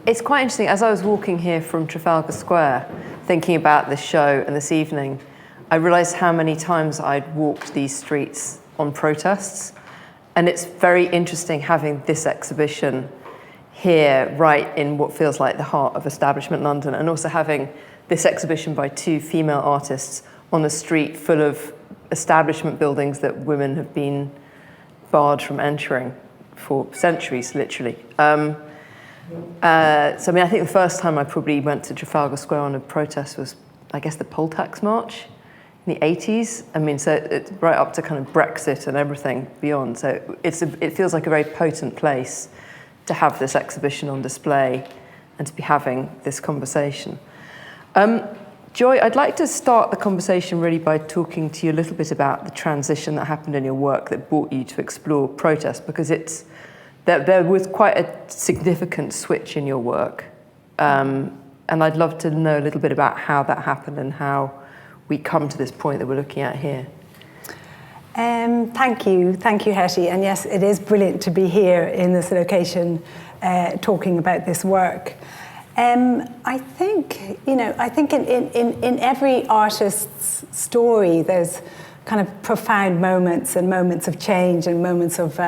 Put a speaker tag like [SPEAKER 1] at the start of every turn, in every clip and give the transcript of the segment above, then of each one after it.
[SPEAKER 1] It's quite interesting. As I was walking here from Trafalgar Square, thinking about this show and this evening, I realised how many times I'd walked these streets on protests. And it's very interesting having this exhibition here, right in what feels like the heart of establishment London, and also having this exhibition by two female artists on a street full of establishment buildings that women have been barred from entering for centuries, literally. So I mean, I think the first time I probably went to Trafalgar Square on a protest was, I guess, the poll tax march in the 80s. I mean, so it's right up to kind of Brexit and everything beyond. So it feels like a very potent place to have this exhibition on display and to be having this conversation. Joy, I'd like to start the conversation really by talking to you a little bit about the transition that happened in your work that brought you to explore protest, because there was quite a significant switch in your work. And I'd love to know a little bit about how that happened and how we come to this point that we're looking at here.
[SPEAKER 2] Thank you, Hettie. And yes, it is brilliant to be here in this location talking about this work. I think in every artist's story, there's kind of profound moments and moments of change and moments of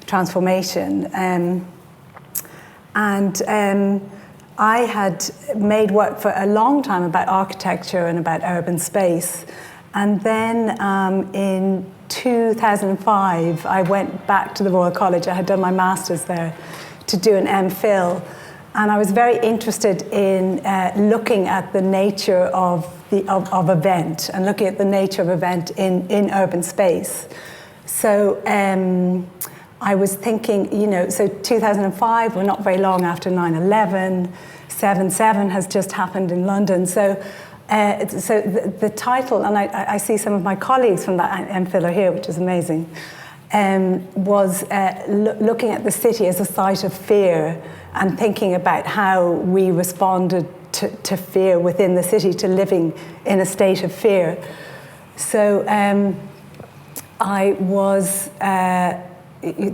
[SPEAKER 2] transformation. I had made work for a long time about architecture and about urban space. And then in 2005, I went back to the Royal College. I had done my master's there to do an MPhil. And I was very interested in looking at the nature of event and looking at the nature of event in urban space. So I was thinking, so 2005, we're not very long after 9/11, 7/7 has just happened in London. So the title, and I see some of my colleagues from that MPhil are here, which is amazing, was looking at the city as a site of fear and thinking about how we responded to fear within the city, to living in a state of fear. So I was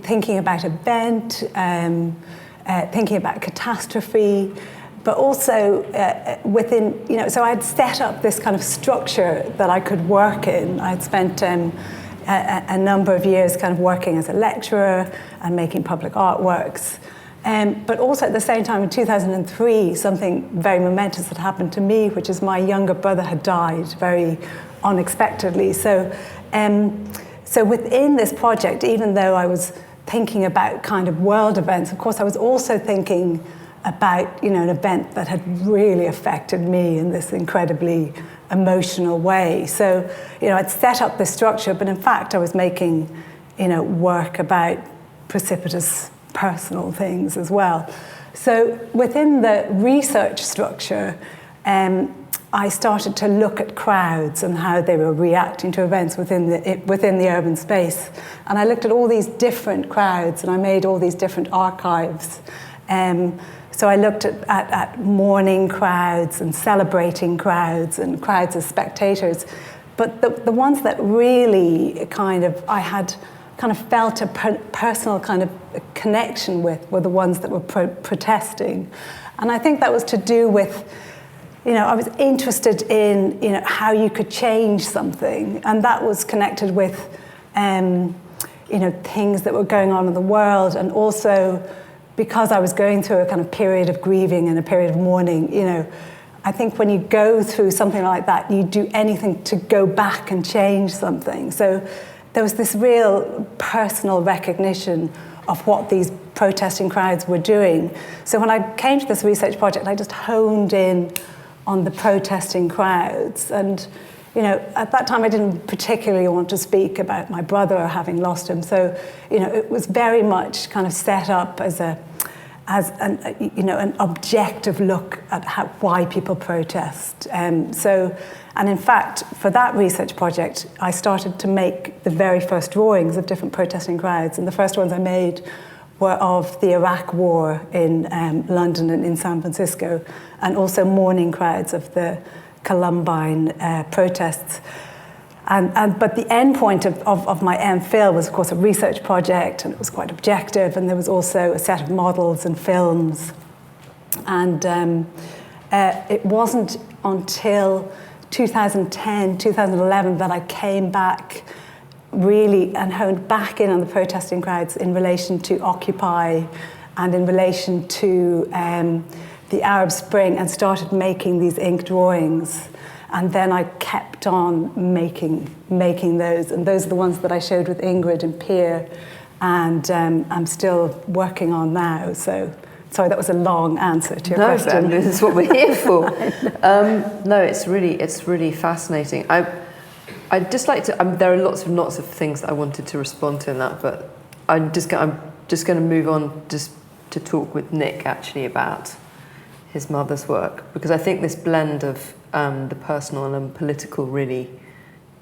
[SPEAKER 2] thinking about event, thinking about catastrophe, but also within, so I'd set up this kind of structure that I could work in. I'd spent a number of years kind of working as a lecturer and making public artworks. But also at the same time, in 2003, something very momentous had happened to me, which is my younger brother had died very unexpectedly. So within this project, even though I was thinking about kind of world events, of course, I was also thinking about, an event that had really affected me in this incredibly emotional way. So, I'd set up this structure, but in fact, I was making, work about precipitous personal things as well. So within the research structure, I started to look at crowds and how they were reacting to events within the urban space. And I looked at all these different crowds, and I made all these different archives. So I looked at mourning crowds and celebrating crowds and crowds as spectators. But the ones that really I had felt a personal kind of connection with were the ones that were protesting. And I think that was to do with, I was interested in, how you could change something. And that was connected with, things that were going on in the world. And also because I was going through a kind of period of grieving and a period of mourning, I think when you go through something like that, you do anything to go back and change something. So there was this real personal recognition of what these protesting crowds were doing. So when I came to this research project, I just honed in on the protesting crowds. And, at that time, I didn't particularly want to speak about my brother or having lost him. So, it was very much kind of set up as an objective look at why people protest. And in fact, for that research project, I started to make the very first drawings of different protesting crowds. And the first ones I made were of the Iraq War in London and in San Francisco, and also mourning crowds of the Columbine protests. But the end point of my MPhil was, of course, a research project, and it was quite objective, and there was also a set of models and films. And it wasn't until 2010, 2011 that I came back really and honed back in on the protesting crowds in relation to Occupy and in relation to the Arab Spring, and started making these ink drawings. And then I kept on making those, and those are the ones that I showed with Ingrid and Pierre, and I'm still working on now. So, sorry, that was a long answer to your question.
[SPEAKER 1] No, this is what we're here for. No, it's really fascinating. I'd just like to. There are lots of things that I wanted to respond to in that, but I'm just going to move on just to talk with Nick actually about his mother's work, because I think this blend of the personal and political really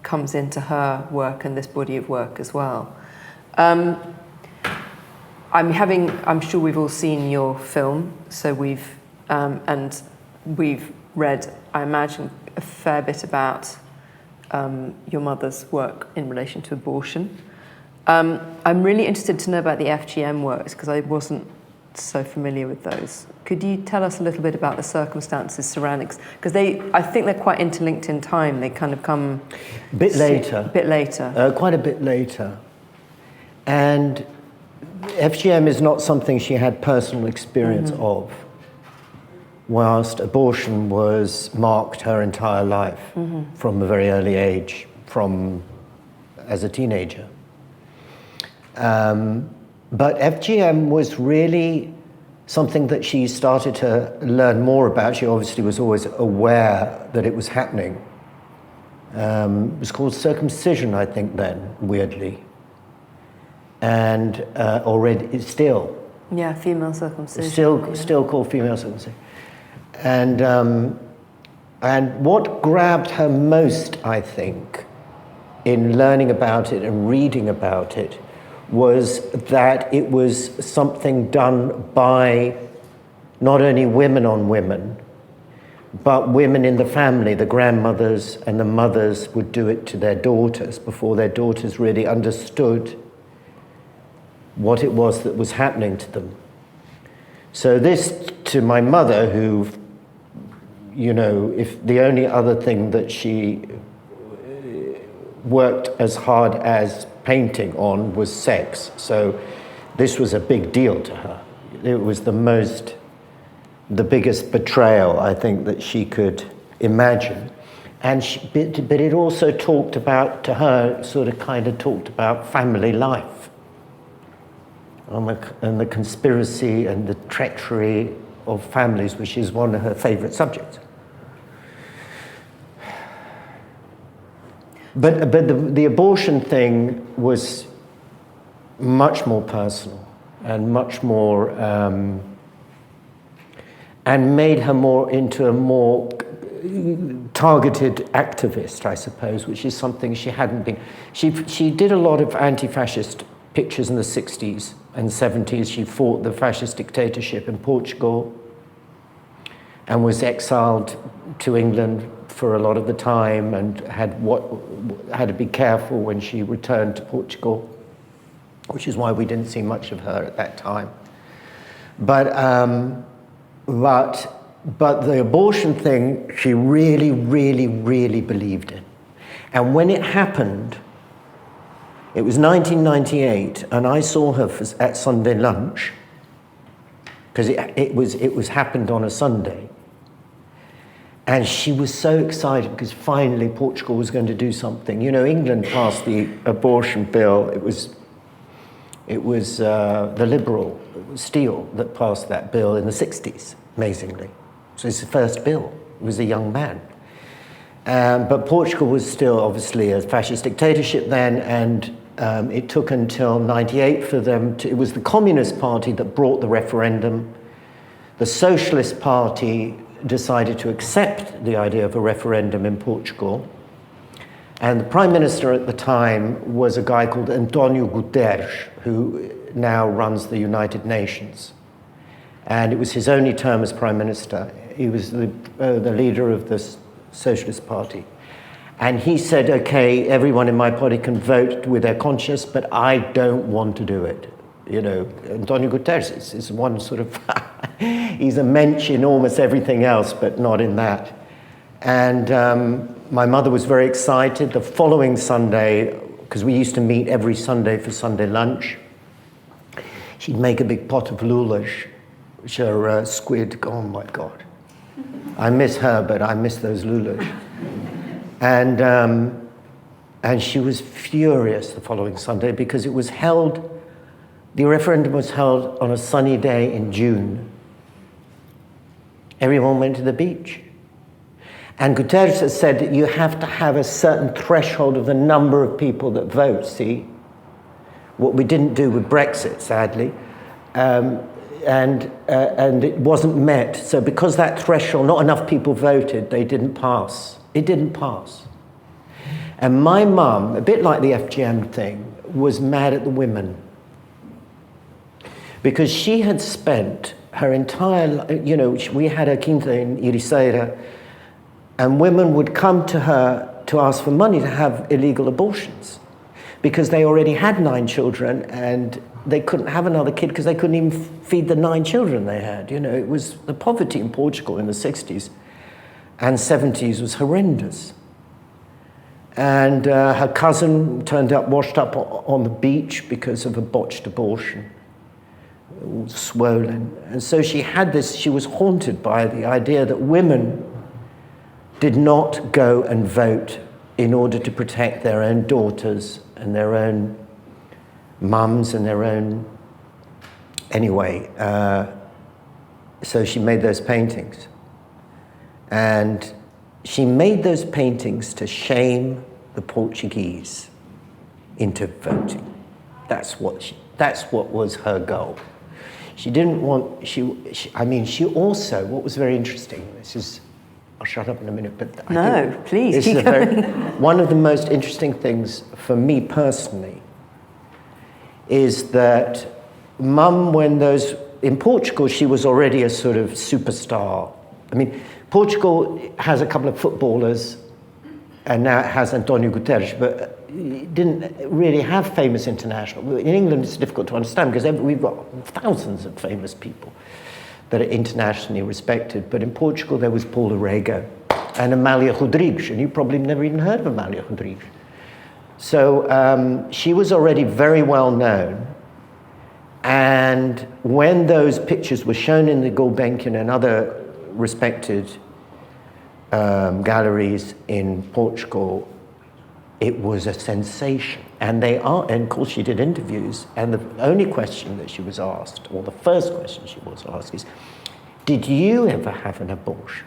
[SPEAKER 1] comes into her work and this body of work as well. I'm sure we've all seen your film, so we've read, I imagine, a fair bit about your mother's work in relation to abortion. I'm really interested to know about the FGM works, because I wasn't so familiar with those. Could you tell us a little bit about the circumstances surrounding, because I think they're quite interlinked in time. They kind of come
[SPEAKER 3] a bit later. Quite a bit later. And FGM is not something she had personal experience of, whilst abortion was marked her entire life from a very early age, as a teenager. But FGM was really something that she started to learn more about. She obviously was always aware that it was happening. It was called circumcision, I think, then, weirdly. And already, still.
[SPEAKER 1] Yeah, female circumcision.
[SPEAKER 3] Still called female circumcision. And what grabbed her most, I think, in learning about it and reading about it, was that it was something done by not only women on women, but women in the family. The grandmothers and the mothers would do it to their daughters before their daughters really understood what it was that was happening to them. So this, to my mother, who, you know, if the only other thing that she worked as hard as painting on was sex, so this was a big deal to her. It was the biggest betrayal, I think, that she could imagine. And but it also talked about, to her, sort of kind of talked about family life and the conspiracy and the treachery of families, which is one of her favorite subjects. But the abortion thing was much more personal and much more, and made her more into a more targeted activist, I suppose, which is something she hadn't been. She did a lot of anti-fascist pictures in the 60s and 70s. She fought the fascist dictatorship in Portugal and was exiled to England for a lot of the time, and had to be careful when she returned to Portugal, which is why we didn't see much of her at that time. But the abortion thing, she really, really, really believed in. And when it happened, it was 1998, and I saw her at Sunday lunch, because it was happened on a Sunday. And she was so excited because finally Portugal was going to do something. You know, England passed the abortion bill. It was the Liberal, Steele, that passed that bill in the 60s, amazingly. So it's the first bill. He was a young man. But Portugal was still obviously a fascist dictatorship then, and it took until 98 for them to. It was the Communist Party that brought the referendum. The Socialist Party decided to accept the idea of a referendum in Portugal. And the Prime Minister at the time was a guy called António Guterres, who now runs the United Nations. And it was his only term as Prime Minister. He was the leader of the Socialist Party. And he said, okay, everyone in my party can vote with their conscience, but I don't want to do it. You know, António Guterres is one sort of He's a mensch in almost everything else, but not in that. And my mother was very excited. The following Sunday, because we used to meet every Sunday for Sunday lunch, she'd make a big pot of lulas, which are squid. Oh my God. I miss her, but I miss those lulas. And she was furious the following Sunday because it was held, the referendum was held on a sunny day in June. Everyone went to the beach. And Guterres has said that you have to have a certain threshold of the number of people that vote, see? What we didn't do with Brexit, sadly. And it wasn't met. So because that threshold, not enough people voted, they didn't pass. It didn't pass. And my mum, a bit like the FGM thing, was mad at the women. Because she had spent her entire, we had a quinta in Ericeira, and women would come to her to ask for money to have illegal abortions. Because they already had 9 children and they couldn't have another kid because they couldn't even feed the 9 children they had. It was the poverty in Portugal in the 60s and 70s was horrendous. And her cousin turned up, washed up on the beach because of a botched abortion, all swollen. And so she was haunted by the idea that women did not go and vote in order to protect their own daughters and their own mums and their own... Anyway, so she made those paintings. And she made those paintings to shame the Portuguese into voting. That's what was her goal. She didn't want, she also, what was very interesting, I'll shut up in a minute, but
[SPEAKER 1] please,
[SPEAKER 3] this is one of the most interesting things for me personally is that Mum, in Portugal, she was already a sort of superstar. Portugal has a couple of footballers, and now it has António Guterres, but it didn't really have famous international. In England, it's difficult to understand because we've got thousands of famous people that are internationally respected. But in Portugal, there was Paula Rego and Amália Rodrigues, and you probably never even heard of Amália Rodrigues. So she was already very well known. And when those pictures were shown in the Gulbenkian and other respected galleries in Portugal, it was a sensation. And of course she did interviews, and the only question that she was asked, or the first question she was asked is, did you ever have an abortion?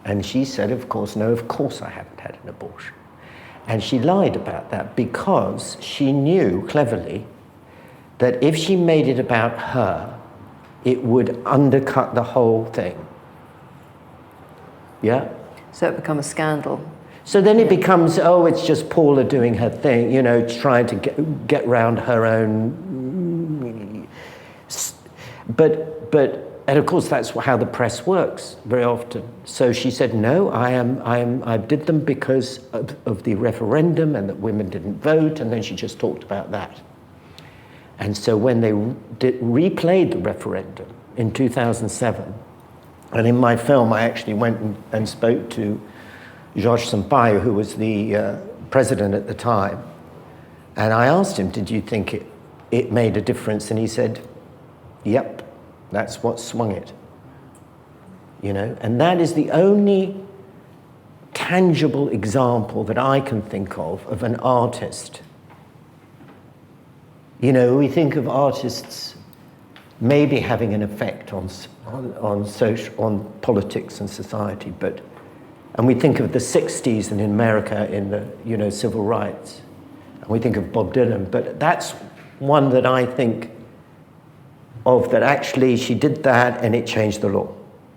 [SPEAKER 3] And she said, of course, no, of course I haven't had an abortion. And she lied about that because she knew, cleverly, that if she made it about her, it would undercut the whole thing. Yeah?
[SPEAKER 1] So it become a scandal.
[SPEAKER 3] So then it becomes, it's just Paula doing her thing, trying to get round her own. And of course that's how the press works very often. So she said, no, I did them because of the referendum and that women didn't vote, and then she just talked about that. And so when they replayed the referendum in 2007, and in my film I actually went and spoke to Jorge Sampaio, who was the president at the time, and I asked him, did you think it made a difference? And he said, yep, that's what swung it. And that is the only tangible example that I can think of an artist. We think of artists maybe having an effect on politics and society, and we think of the 60s and in America in the civil rights, and we think of Bob Dylan, but that's one that I think of, that actually she did that and it changed the law,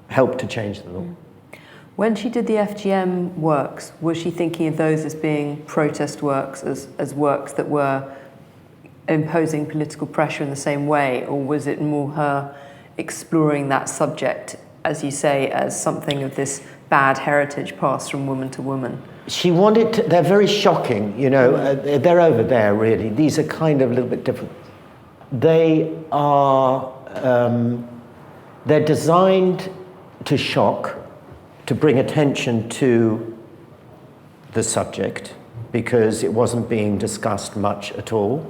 [SPEAKER 3] helped to change the law.
[SPEAKER 1] When she did the FGM works, was she thinking of those as being protest works, as works that were imposing political pressure in the same way, or was it more her exploring that subject, as you say, as something of this bad heritage passed from woman to woman?
[SPEAKER 3] She wanted to, they're very shocking, they're over there really. These are kind of a little bit different. they are, they're designed to shock, to bring attention to the subject, because it wasn't being discussed much at all.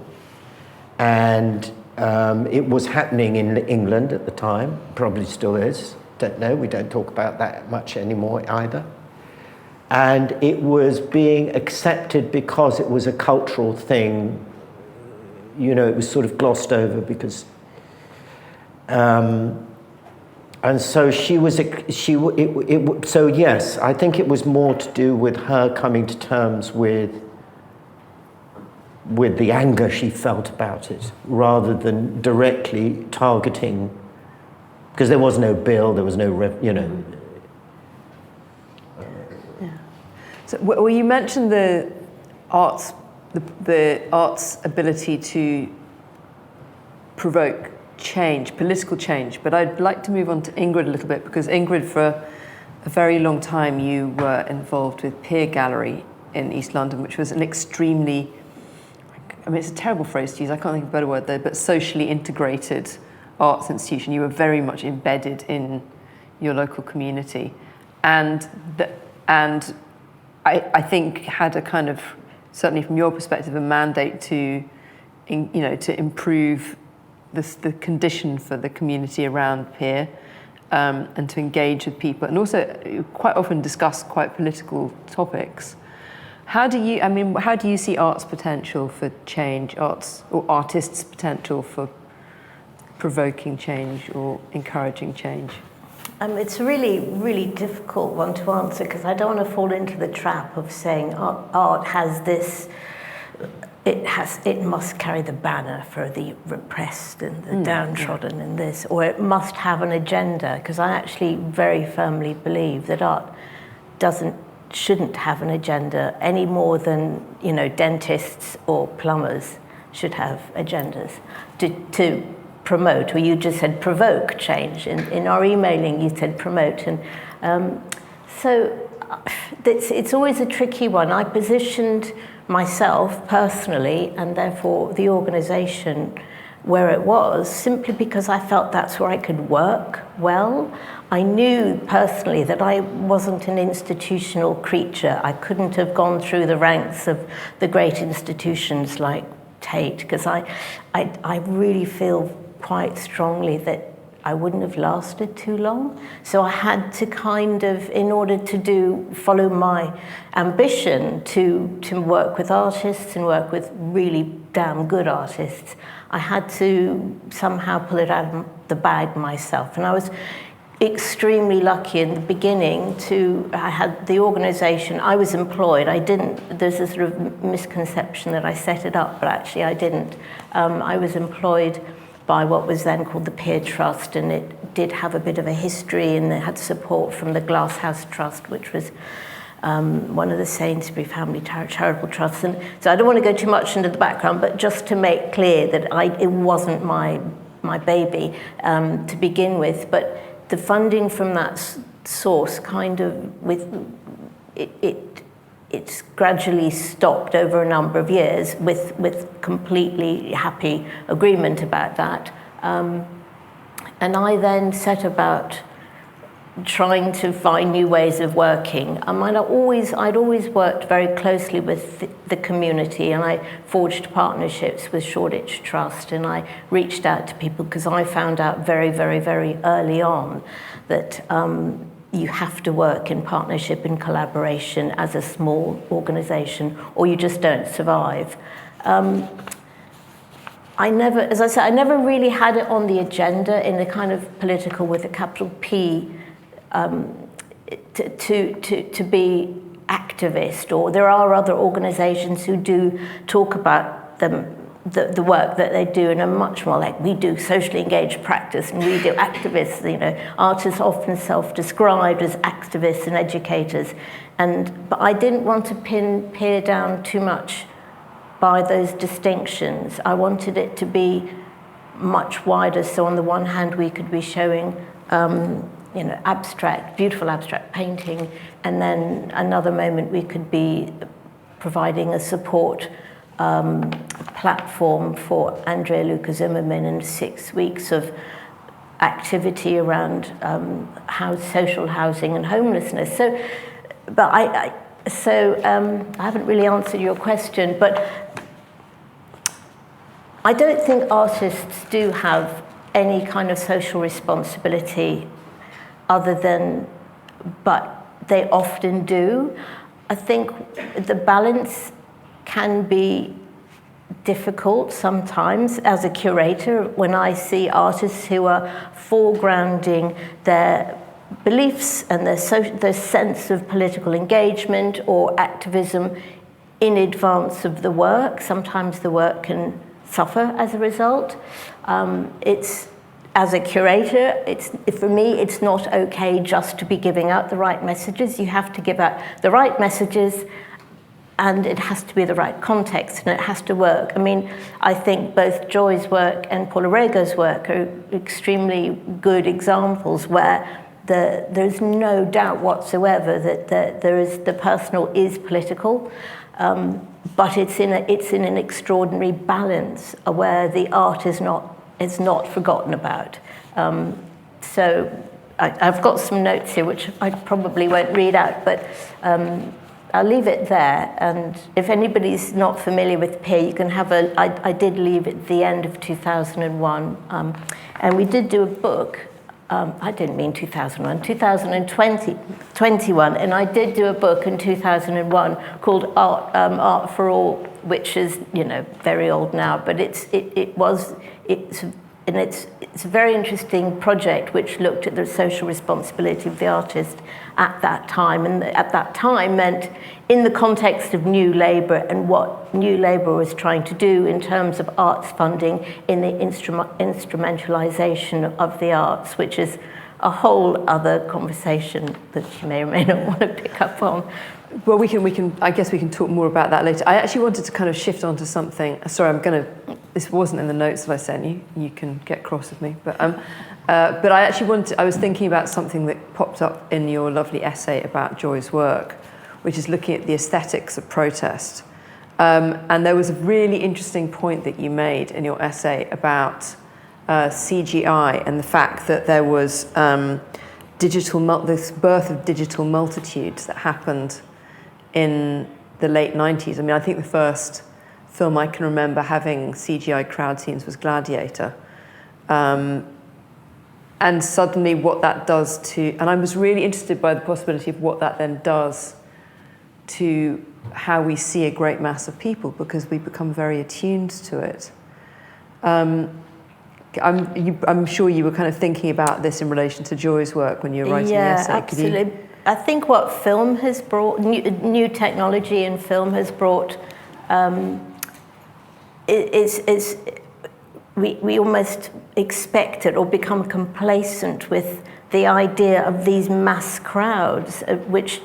[SPEAKER 3] And it was happening in England at the time, probably still is. Don't know, we don't talk about that much anymore either. And it was being accepted because it was a cultural thing. You know, it was sort of glossed over because, and so so yes, I think it was more to do with her coming to terms with the anger she felt about it, rather than directly targeting, because there was no bill, there was no, you know.
[SPEAKER 1] So, well, you mentioned the arts ability to provoke change, political change, but I'd like to move on to Ingrid a little bit, because Ingrid, for a very long time, you were involved with Peer Gallery in East London, which was an extremely, I mean, it's a terrible phrase to use, I can't think of a better word there, but socially integrated arts institution. You were very much embedded in your local community, and I think had a kind of, certainly from your perspective, a mandate to, to improve the condition for the community around Peer, and to engage with people, and also quite often discuss quite political topics. How do you see arts potential for change, arts or artists' potential for provoking change or encouraging change?
[SPEAKER 4] It's a really, really difficult one to answer, because I don't want to fall into the trap of saying art has this, it must carry the banner for the repressed and the downtrodden and this, or it must have an agenda, because I actually very firmly believe that art shouldn't have an agenda any more than, dentists or plumbers should have agendas to promote, or you just said provoke change. In our emailing, you said promote. And so it's always a tricky one. I positioned myself personally, and therefore the organisation, where it was, simply because I felt that's where I could work well. I knew personally that I wasn't an institutional creature. I couldn't have gone through the ranks of the great institutions like Tate, because I really feel quite strongly that I wouldn't have lasted too long. So I had to kind of, in order to follow my ambition to work with artists and work with really damn good artists, I had to somehow pull it out of the bag myself. And I was extremely lucky in the beginning I had the organisation, I was employed, there's a sort of misconception that I set it up, but actually I didn't. I was employed by what was then called the Peer Trust, and it did have a bit of a history, and it had support from the Glasshouse Trust, which was one of the Sainsbury family charitable trusts. And so I don't want to go too much into the background, but just to make clear that it wasn't my baby to begin with, but the funding from that source kind of it's gradually stopped over a number of years with completely happy agreement about that. And I then set about trying to find new ways of working. I'd always worked very closely with the community, and I forged partnerships with Shoreditch Trust, and I reached out to people because I found out very, very, very early on that you have to work in partnership and collaboration as a small organisation, or you just don't survive. I never really had it on the agenda in the kind of political with a capital P to be activist, or there are other organisations who do talk about the work that they do in a much more like we do socially engaged practice, and we do activists. Artists often self-described as activists and educators, but I didn't want to pin Peer down too much by those distinctions. I wanted it to be much wider. So on the one hand, we could be showing beautiful abstract painting, and then another moment we could be providing a support platform for Andrea Luca Zimmerman and 6 weeks of activity around social housing and homelessness. So, but I haven't really answered your question, but I don't think artists do have any kind of social responsibility other than, but they often do. I think the balance can be difficult sometimes as a curator when I see artists who are foregrounding their beliefs and their sense of political engagement or activism in advance of the work. Sometimes the work can suffer as a result. As a curator, for me, it's not okay just to be giving out the right messages. You have to give out the right messages, and it has to be the right context, and it has to work. I mean, I think both Joy's work and Paula Rego's work are extremely good examples where there's no doubt whatsoever that the personal is political, but it's in an extraordinary balance where the art is not forgotten about. So I've got some notes here which I probably won't read out, but I'll leave it there. And if anybody's not familiar with Peer, you can have I did leave at the end of 2001, and we did do a book. I didn't mean 2001, 2021, and I did do a book in 2001 called Art for All, which is, very old now, but it's a very interesting project which looked at the social responsibility of the artist at that time, and at that time meant in the context of New Labour and what New Labour was trying to do in terms of arts funding in the instrumentalisation of the arts, which is a whole other conversation that you may or may not want to pick up on.
[SPEAKER 1] Well, we can. I guess we can talk more about that later. I actually wanted to kind of shift onto something. Sorry, this wasn't in the notes that I sent you. You can get cross with me, but I was thinking about something that popped up in your lovely essay about Joy's work, which is looking at the aesthetics of protest. And there was a really interesting point that you made in your essay about CGI and the fact that there was this birth of digital multitudes that happened in the late 90s. I mean, I think the first film I can remember having CGI crowd scenes was Gladiator. And suddenly what that does and I was really interested by the possibility of what that then does to how we see a great mass of people, because we become very attuned to it. I'm sure you were kind of thinking about this in relation to Joy's work when you were writing the essay.
[SPEAKER 4] Absolutely. I think what film has brought, new technology in film has brought, we almost expect it or become complacent with the idea of these mass crowds, which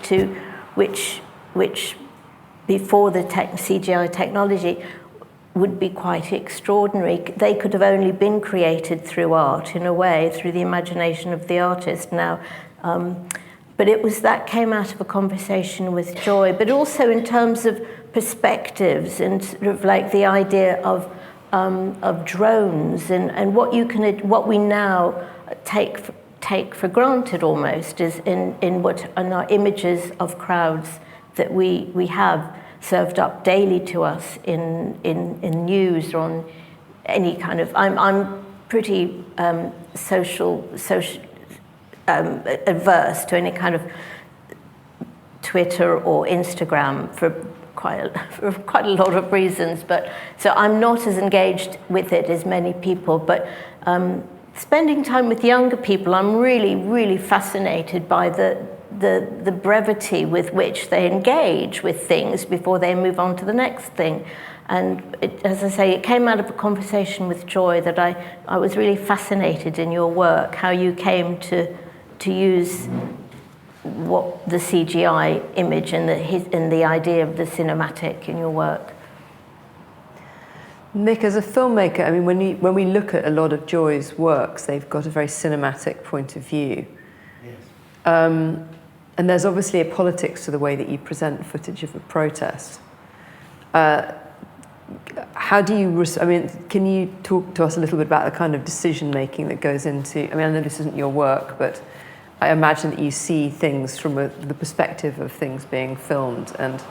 [SPEAKER 4] before the CGI technology would be quite extraordinary. They could have only been created through art, in a way, through the imagination of the artist now. But it was that came out of a conversation with Joy, but also in terms of perspectives and sort of like the idea of drones and what we now take for granted almost is in our images of crowds that we have served up daily to us in news or on any kind of. I'm pretty social adverse to any kind of Twitter or Instagram for quite a lot of reasons, but so I'm not as engaged with it as many people. But spending time with younger people, I'm really, really fascinated by the brevity with which they engage with things before they move on to the next thing. And as I say, it came out of a conversation with Joy that I was really fascinated in your work, how you came to use what the CGI image and the idea of the cinematic in your work.
[SPEAKER 1] Nick, as a filmmaker, I mean, when we look at a lot of Joy's works, they've got a very cinematic point of view. Yes. And there's obviously a politics to the way that you present footage of a protest. how do you, can you talk to us a little bit about the kind of decision making that goes into, I know this isn't your work, but I imagine that you see things from the perspective of things being filmed, and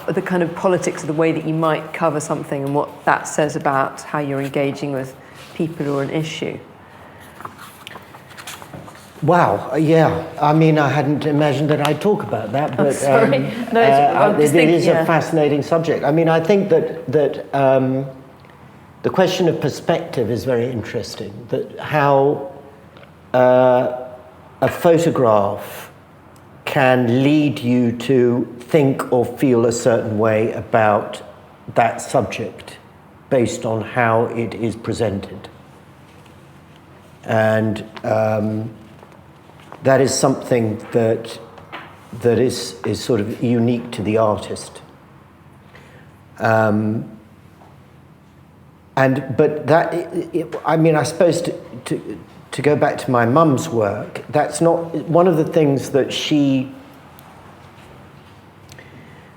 [SPEAKER 1] the kind of politics of the way that you might cover something and what that says about how you're engaging with people or an issue.
[SPEAKER 3] Wow, yeah. I hadn't imagined that I'd talk about that, but
[SPEAKER 1] sorry.
[SPEAKER 3] It is a fascinating subject. I think that the question of perspective is very interesting, that how a photograph can lead you to think or feel a certain way about that subject based on how it is presented. And that is something that is sort of unique to the artist. I suppose to go back to my mum's work, that's not one of the things that she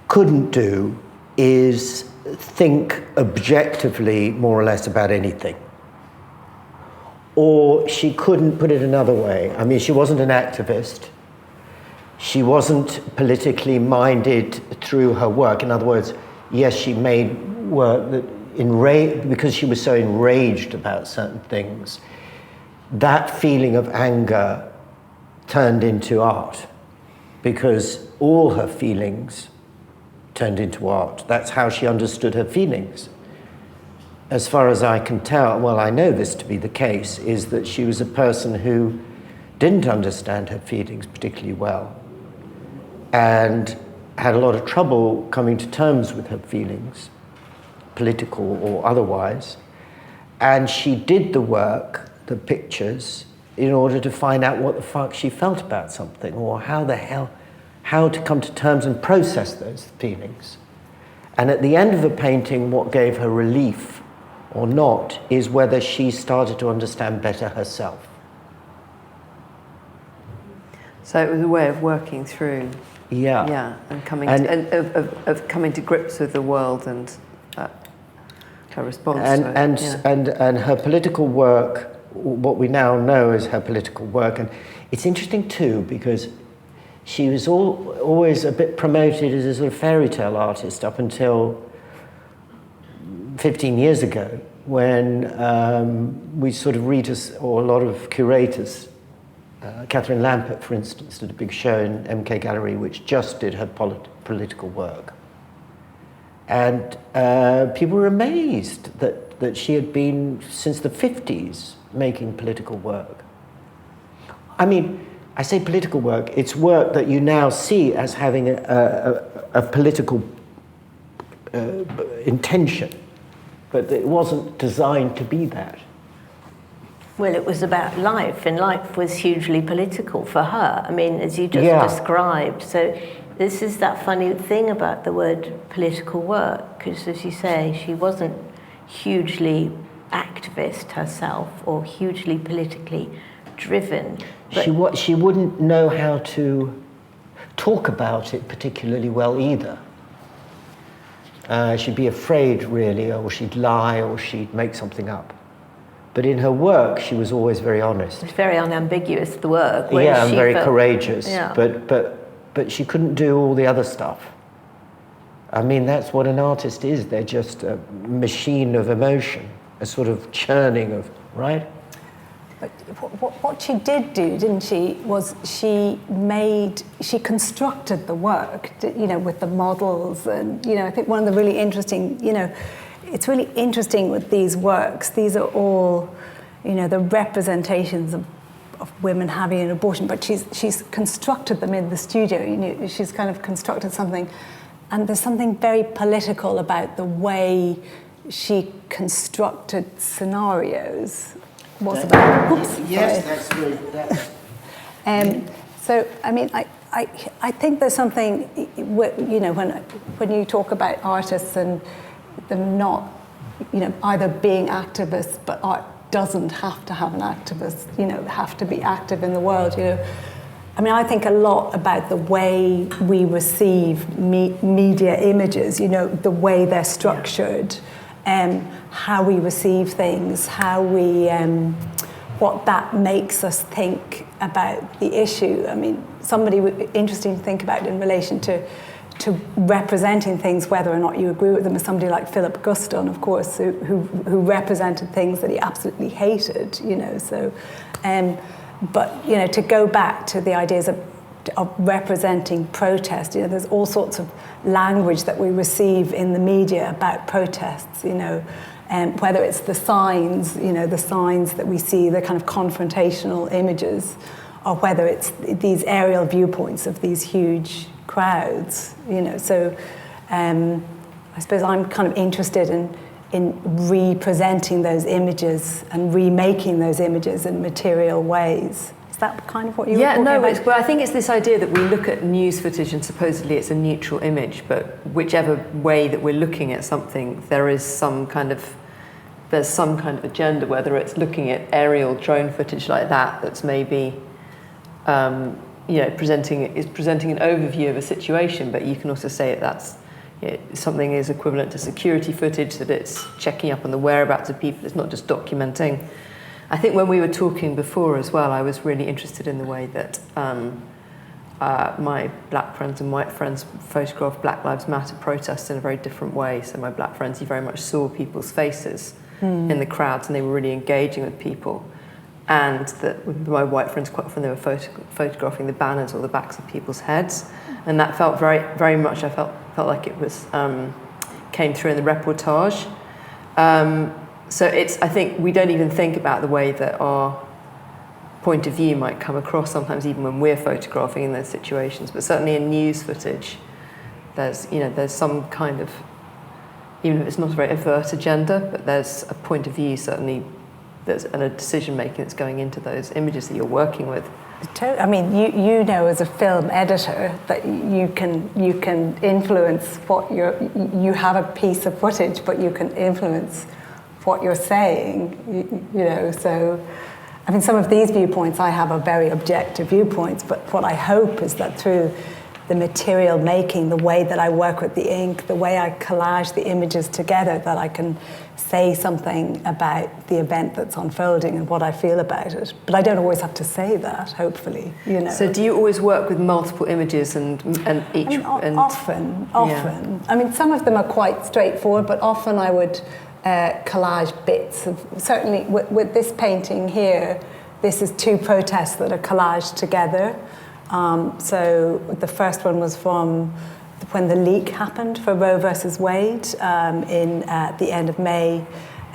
[SPEAKER 3] couldn't do is think objectively more or less about anything. Or she couldn't put it another way. She wasn't an activist. She wasn't politically minded through her work. In other words, yes, she made work that because she was so enraged about certain things, that feeling of anger turned into art, because all her feelings turned into art. That's how she understood her feelings. As far as I can tell, well, I know this to be the case, is that she was a person who didn't understand her feelings particularly well and had a lot of trouble coming to terms with her feelings, political or otherwise. And she did the work, the pictures, in order to find out what the fuck she felt about something, or how to come to terms and process those feelings. And at the end of a painting, what gave her relief or not is whether she started to understand better herself.
[SPEAKER 1] So it was a way of working through, and coming of coming to grips with the world and her response to it.
[SPEAKER 3] And her political work, what we now know is her political work, and it's interesting too because she was always a bit promoted as a sort of fairy tale artist up until 15 years ago, when we sort of or a lot of curators, Catherine Lampert, for instance, did a big show in MK Gallery which just did her political work. And people were amazed that she had been, since the 50s, making political work. I say political work, it's work that you now see as having a political intention. But it wasn't designed to be that.
[SPEAKER 4] Well, it was about life, and life was hugely political for her. As you just described. So this is that funny thing about the word political work, because as you say, she wasn't hugely activist herself or hugely politically driven.
[SPEAKER 3] She wouldn't know how to talk about it particularly well either. She'd be afraid, really, or she'd lie, or she'd make something up. But in her work, she was always very honest.
[SPEAKER 4] It's very unambiguous, the work.
[SPEAKER 3] And very courageous. Yeah. But she couldn't do all the other stuff. That's what an artist is. They're just a machine of emotion, a sort of churning of, right?
[SPEAKER 2] But what she did do, didn't she, was she constructed the work, with the models. And, I think one of the really interesting, it's really interesting with these works. These are all, the representations of women having an abortion, but she's constructed them in the studio. She's kind of constructed something. And there's something very political about the way she constructed scenarios.
[SPEAKER 3] Yes, that's really that.
[SPEAKER 2] So I think there's something, when you talk about artists and them not, either being activists, but art doesn't have to have an activist, have to be active in the world. I think a lot about the way we receive media images, the way they're structured, how we receive things, how we, what that makes us think about the issue. Interesting to think about in relation to representing things, whether or not you agree with them, is somebody like Philip Guston, of course, who represented things that he absolutely hated, But to go back to the ideas of representing protest, there's all sorts of language that we receive in the media about protests, whether it's the signs, the signs that we see, the kind of confrontational images, or whether it's these aerial viewpoints of these huge crowds, So I suppose I'm kind of interested in representing those images and remaking those images in material ways. Is that kind of what you were talking about?
[SPEAKER 1] But I think it's this idea that we look at news footage and supposedly it's a neutral image, but whichever way that we're looking at something, there's some kind of agenda, whether it's looking at aerial drone footage like that, that's maybe presenting an overview of a situation, but you can also say that's something is equivalent to security footage, that it's checking up on the whereabouts of people, it's not just documenting. I think when we were talking before as well, I was really interested in the way that my black friends and white friends photographed Black Lives Matter protests in a very different way. So my black friends, you very much saw people's faces in the crowds, and they were really engaging with people. And that with my white friends, quite often they were photographing the banners or the backs of people's heads, and that felt very, very much. I felt like it was came through in the reportage. So I think we don't even think about the way that our point of view might come across sometimes, even when we're photographing in those situations. But certainly in news footage, there's some kind of, even if it's not a very overt agenda, but there's a point of view, certainly there's a decision making that's going into those images that you're working with.
[SPEAKER 2] As a film editor, that you can influence you have a piece of footage, but you can influence what you're saying, So, some of these viewpoints I have are very objective viewpoints, but what I hope is that through the material making, the way that I work with the ink, the way I collage the images together, that I can say something about the event that's unfolding and what I feel about it. But I don't always have to say that, hopefully,
[SPEAKER 1] So do you always work with multiple images and each?
[SPEAKER 2] Often. Yeah. Some of them are quite straightforward, but often I would collage bits of, certainly with this painting here, this is two protests that are collaged together. So the first one was from when the leak happened for Roe versus Wade at the end of May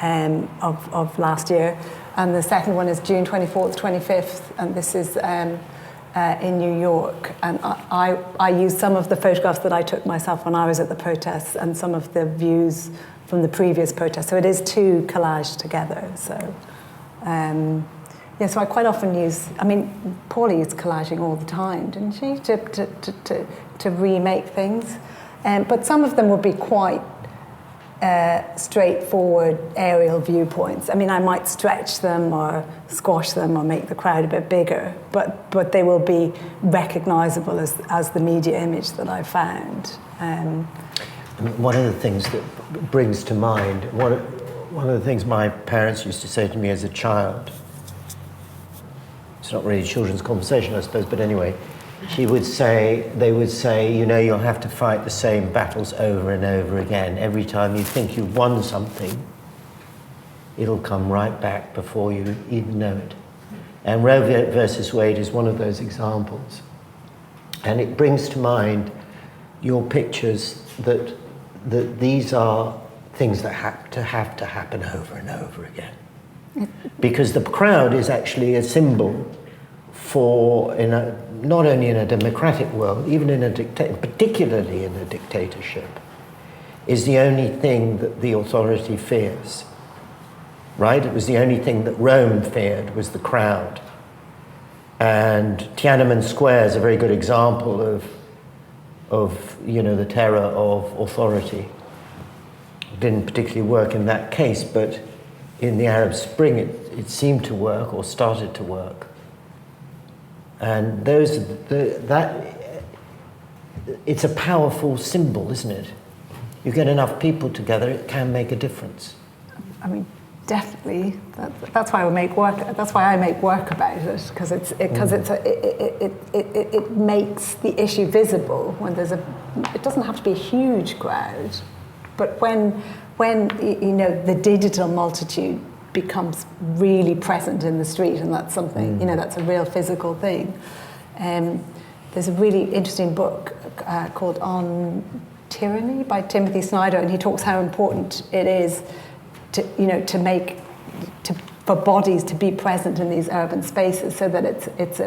[SPEAKER 2] of last year. And the second one is June 24th, 25th, and this is in New York. And I used some of the photographs that I took myself when I was at the protests and some of the views from the previous protests. So it is two collaged together. So, so I quite often use, Paula used collaging all the time, didn't she, to remake things? But some of them would be quite straightforward aerial viewpoints. I might stretch them or squash them or make the crowd a bit bigger, but they will be recognisable as the media image that I found.
[SPEAKER 3] One of the things that brings to mind, one of the things my parents used to say to me as a child, it's not really a children's conversation, I suppose, but anyway, they would say, you'll have to fight the same battles over and over again. Every time you think you've won something, it'll come right back before you even know it. And Roe versus Wade is one of those examples. And it brings to mind your pictures that these are things that have to happen over and over again. Because the crowd is actually a symbol for, not only in a democratic world, even in particularly in a dictatorship, is the only thing that the authority fears, right? It was the only thing that Rome feared, was the crowd. And Tiananmen Square is a very good example of the terror of authority. It didn't particularly work in that case, but in the Arab Spring it seemed to work, or started to work. And it's a powerful symbol, isn't it? You get enough people together, it can make a difference.
[SPEAKER 2] I mean, definitely. That's why I make work. That's why I make work about it, because it makes the issue visible when there's it doesn't have to be a huge crowd, but when the digital multitude becomes really present in the street, and that's something that's a real physical thing. There's a really interesting book called On Tyranny by Timothy Snyder, and he talks how important it is for bodies to be present in these urban spaces, so that there's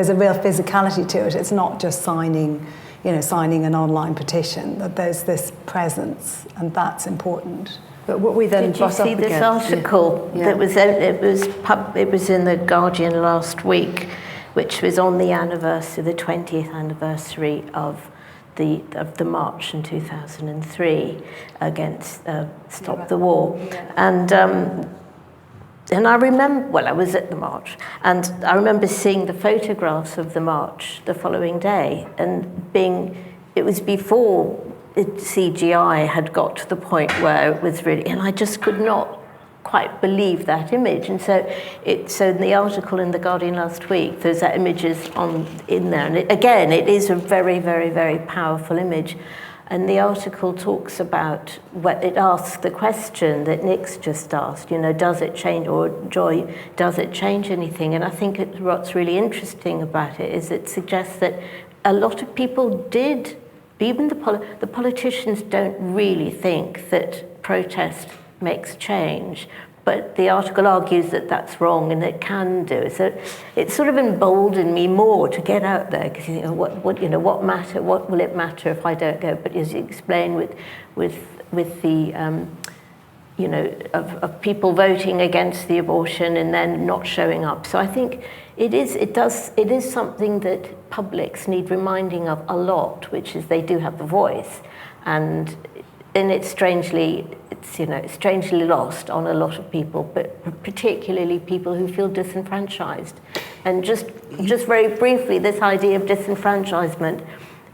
[SPEAKER 2] a real physicality to it. It's not just signing an online petition. That there's this presence, and that's important.
[SPEAKER 1] But what we then
[SPEAKER 4] did you see this article that was it was in the Guardian last week, which was on the 20th anniversary of the march in 2003 against Stop the War, and I remember, I was at the march, and I remember seeing the photographs of the march the following day, and it was before CGI had got to the point where it was really, and I just could not quite believe that image. And so in the article in the Guardian last week, there's that images in there, and it is a very, very, very powerful image. And the article talks about it asks the question that Nick's just asked, does it change, or Joy, does it change anything? And I think what's really interesting about it is it suggests that a lot of people did, even the politicians don't really think that protest makes change, but the article argues that that's wrong and it can do. So it sort of emboldened me more to get out there, because what will it matter if I don't go? But as you explain with the of people voting against the abortion and then not showing up. So I think it is something that publics need reminding of a lot, which is they do have the voice, and it's strangely lost on a lot of people, but particularly people who feel disenfranchised. And just very briefly, this idea of disenfranchisement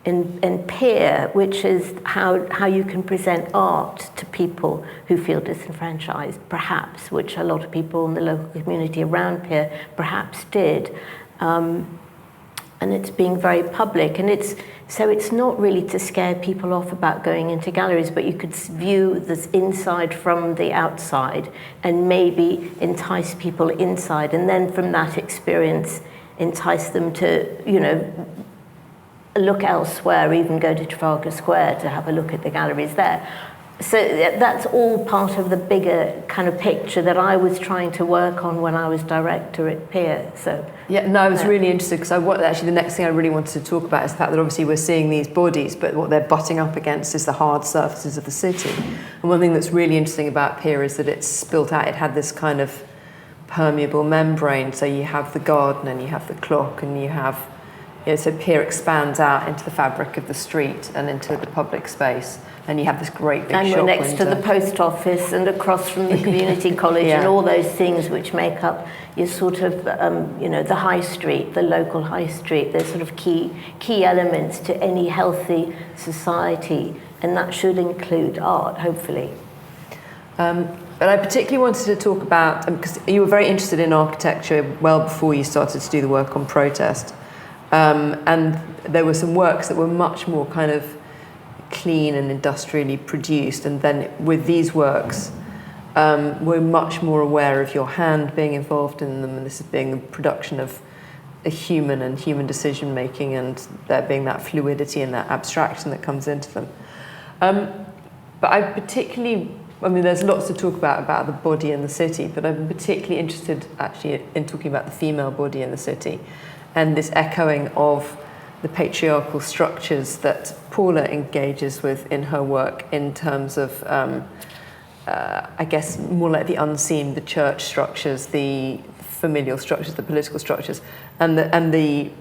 [SPEAKER 4] in peer, which is how you can present art to people who feel disenfranchised, perhaps, which a lot of people in the local community around peer perhaps did. And it's being very public, and it's not really to scare people off about going into galleries, but you could view this inside from the outside and maybe entice people inside, and then from that experience entice them to look elsewhere, even go to Trafalgar Square to have a look at the galleries there. So that's all part of the bigger kind of picture that I was trying to work on when I was director at Peer. So
[SPEAKER 1] I was really interested, because actually the next thing I really wanted to talk about is the fact that obviously we're seeing these bodies, but what they're butting up against is the hard surfaces of the city. And one thing that's really interesting about Peer is that it's spilt out. It had this kind of permeable membrane. So you have the garden and you have the clock, and you have, so Peer expands out into the fabric of the street and into the public space. And you have this great big shop
[SPEAKER 4] window. And we're next to the post office and across from the community college and all those things which make up your sort of, the high street, the local high street. They're sort of key elements to any healthy society, and that should include art, hopefully.
[SPEAKER 1] But I particularly wanted to talk about, because you were very interested in architecture well before you started to do the work on protest. And there were some works that were much more kind of clean and industrially produced, and then with these works we're much more aware of your hand being involved in them, and this is being the production of a human and human decision making, and there being that fluidity and that abstraction that comes into them. But I particularly, there's lots to talk about the body in the city, but I'm particularly interested actually in talking about the female body in the city, and this echoing of the patriarchal structures that Paula engages with in her work, in terms of, I guess, more like the unseen, the church structures, the familial structures, the political structures, and the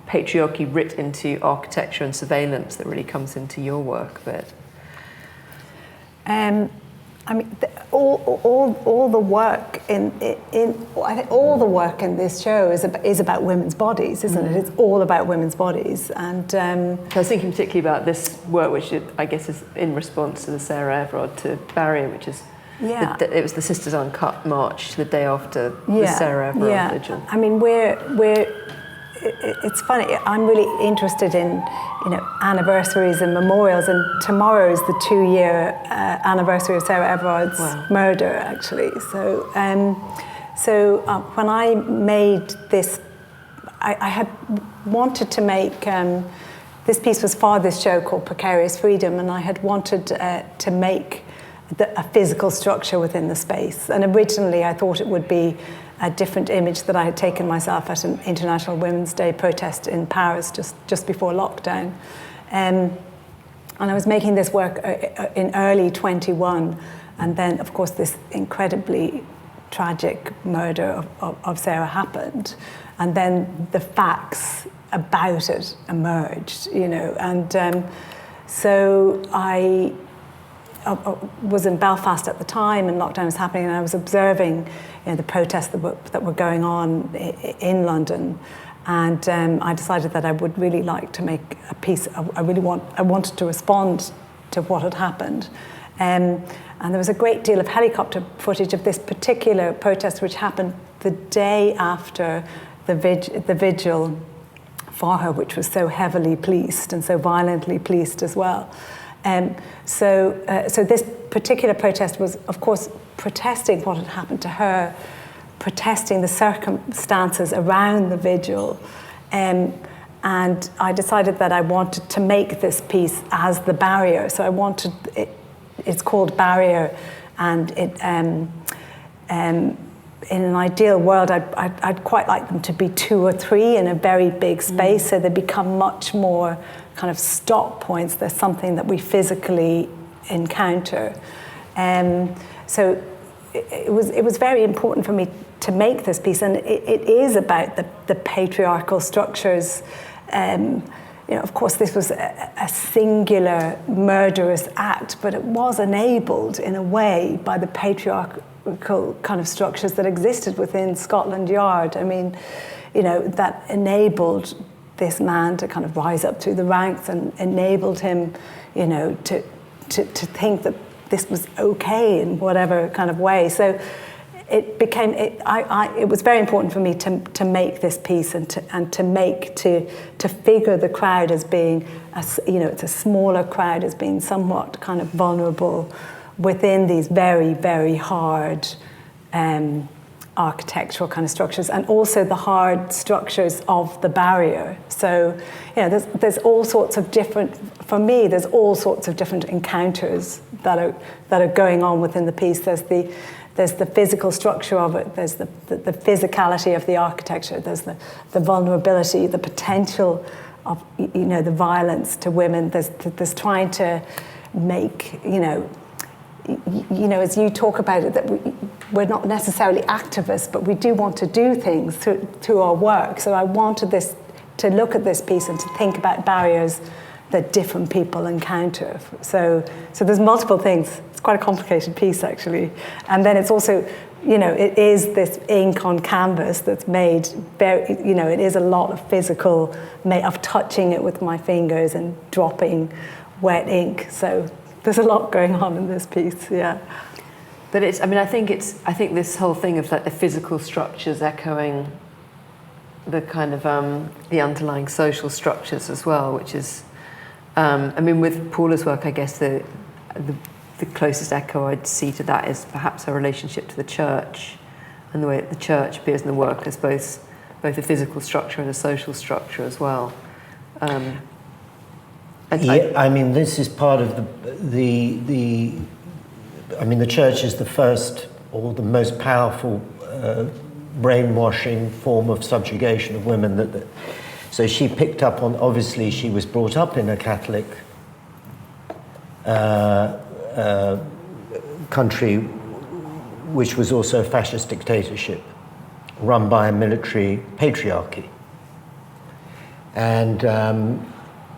[SPEAKER 1] patriarchy writ into architecture and surveillance that really comes into your work a bit.
[SPEAKER 2] I mean, all the work I think all the work in this show is about women's bodies, isn't it? It's all about women's bodies, and
[SPEAKER 1] I was thinking particularly about this work, which I guess is in response to the Sarah Everard to Barrier, which is it was the Sisters Uncut march the day after the Sarah Everard vigil.
[SPEAKER 2] I mean, it's funny. I'm really interested in, anniversaries and memorials, and tomorrow is the 2-year anniversary of Sarah Everard's murder, actually. So, when I made this, I had wanted to make this piece was for this show called Precarious Freedom, and I had wanted to make a physical structure within the space. And originally, I thought it would be a different image that I had taken myself at an International Women's Day protest in Paris just before lockdown. And I was making this work in early 21, and then, of course, this incredibly tragic murder of Sarah happened. And then the facts about it emerged, and so I was in Belfast at the time, and lockdown was happening, and I was observing the protests that were going on in London, and I decided that I would really like to make a piece. I wanted to respond to what had happened, and there was a great deal of helicopter footage of this particular protest, which happened the day after the vigil for her, which was so heavily policed and so violently policed as well. So this particular protest was, of course, protesting what had happened to her, protesting the circumstances around the vigil, and I decided that I wanted to make this piece as the barrier. So I wanted it's called Barrier, and it in an ideal world, I'd quite like them to be 2 or 3 in a very big space, so they become much more kind of stop points. There's something that we physically encounter. So it was very important for me to make this piece, and it is about the patriarchal structures. Of course, this was a singular murderous act, but it was enabled in a way by the patriarchal kind of structures that existed within Scotland Yard. I mean, that enabled this man to kind of rise up through the ranks, and enabled him, to think that this was okay in whatever kind of way. So it was very important for me to make this piece, and to figure the crowd as being, it's a smaller crowd, as being somewhat kind of vulnerable within these very, very hard architectural kind of structures, and also the hard structures of the barrier. So, there's all sorts of different, for me, there's all sorts of different encounters that are going on within the piece. There's the physical structure of it, there's the physicality of the architecture, there's the vulnerability, the potential of, the violence to women, there's trying to make, as you talk about it, that we're not necessarily activists, but we do want to do things through our work. So I wanted to look at this piece and to think about barriers that different people encounter. So there's multiple things. It's quite a complicated piece, actually. And then it's also, it is this ink on canvas that's made very, it is a lot of physical, of touching it with my fingers and dropping wet ink. So there's a lot going on in this piece, yeah.
[SPEAKER 1] But I think this whole thing of like the physical structures echoing the kind of the underlying social structures as well, which is, with Paula's work, I guess the closest echo I'd see to that is perhaps her relationship to the church, and the way that the church appears in the work as both a physical structure and a social structure as well.
[SPEAKER 3] This is part of the church is the first or the most powerful brainwashing form of subjugation of women. So she picked up on, obviously she was brought up in a Catholic country, which was also a fascist dictatorship run by a military patriarchy. And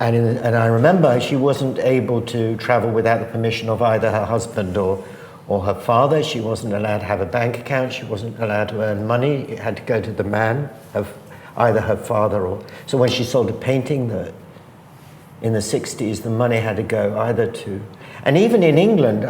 [SPEAKER 3] I remember she wasn't able to travel without the permission of either her husband or or her father. She wasn't allowed to have a bank account. She wasn't allowed to earn money. It had to go to the man of either her father or... So when she sold a painting in the 60s, the money had to go either to... And even in England,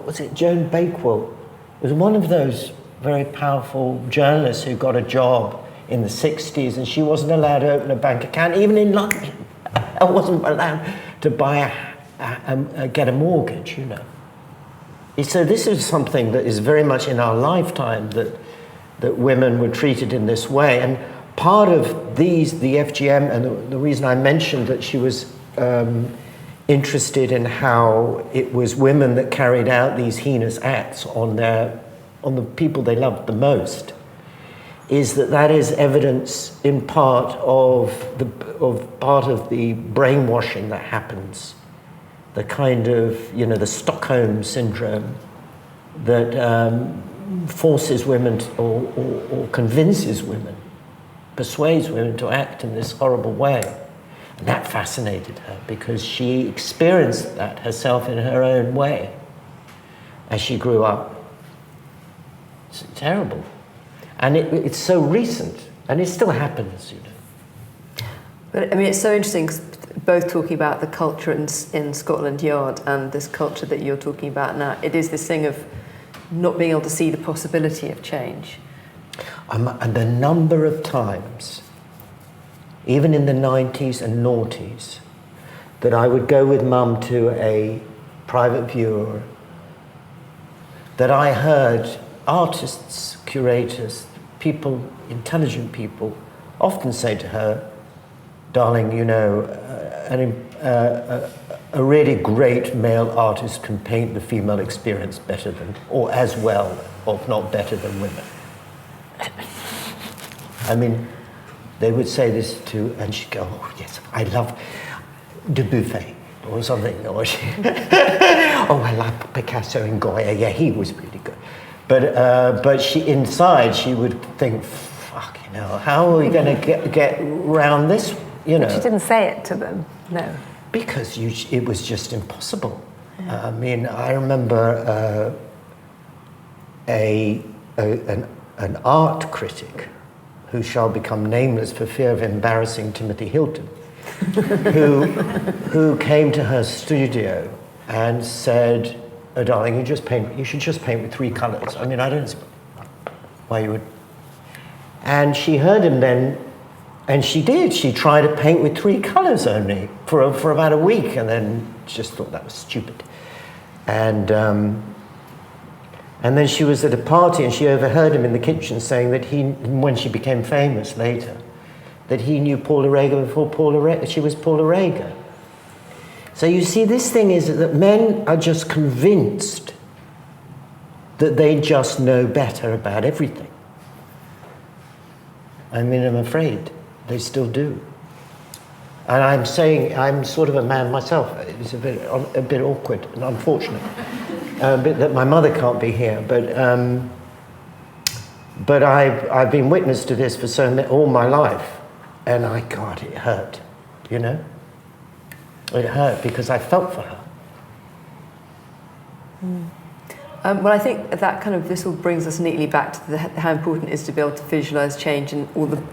[SPEAKER 3] was it Joan Bakewell? It was one of those very powerful journalists who got a job in the 60s, and she wasn't allowed to open a bank account, even in London. I wasn't allowed to buy get a mortgage, you know. So this is something that is very much in our lifetime, that women were treated in this way. And part of the FGM, and the reason I mentioned that she was interested in how it was women that carried out these heinous acts on the people they loved the most, is that is evidence in part of the brainwashing that happens, the kind of, you know, the Stockholm syndrome that forces women or convinces women, persuades women to act in this horrible way. And that fascinated her because she experienced that herself in her own way as she grew up. It's terrible. And it's so recent, and it still happens, you know.
[SPEAKER 1] But I mean, it's so interesting, 'cause both talking about the culture in Scotland Yard and this culture that you're talking about now. It is this thing of not being able to see the possibility of change.
[SPEAKER 3] And the number of times, even in the 90s and noughties, that I would go with Mum to a private viewer, that I heard artists, curators, people, intelligent people, often say to her, "Darling, you know, a really great male artist can paint the female experience better than, or as well, or not better than women." I mean, they would say this to, and she'd go, "Oh yes, I love Dubuffet," or something, or she, "Oh, I like Picasso and Goya, yeah, he was really good." But she, inside, she would think, "Fuck, you know, how are we going to get around this?" You know.
[SPEAKER 2] She didn't say it to them, no.
[SPEAKER 3] Because it was just impossible. Yeah. I mean, I remember an art critic who shall become nameless for fear of embarrassing Timothy Hilton, who came to her studio and said, "Oh, darling, you should just paint with 3 colours. I mean, I don't know why you would." And she heard him then, and she did. She tried to paint with 3 colours only for about a week, and then just thought that was stupid. And then she was at a party, and she overheard him in the kitchen saying that when she became famous later, that he knew Paula Rego before she was Paula Rego. So you see, this thing is that men are just convinced that they just know better about everything. I mean, I'm afraid they still do. And I'm saying, I'm sort of a man myself. It's a bit awkward and unfortunate that my mother can't be here. But I've been witness to this for all my life, and God, it hurt, you know? It hurt because I felt for her.
[SPEAKER 1] Well, I think that this all brings us neatly back to how important it is to be able to visualise change in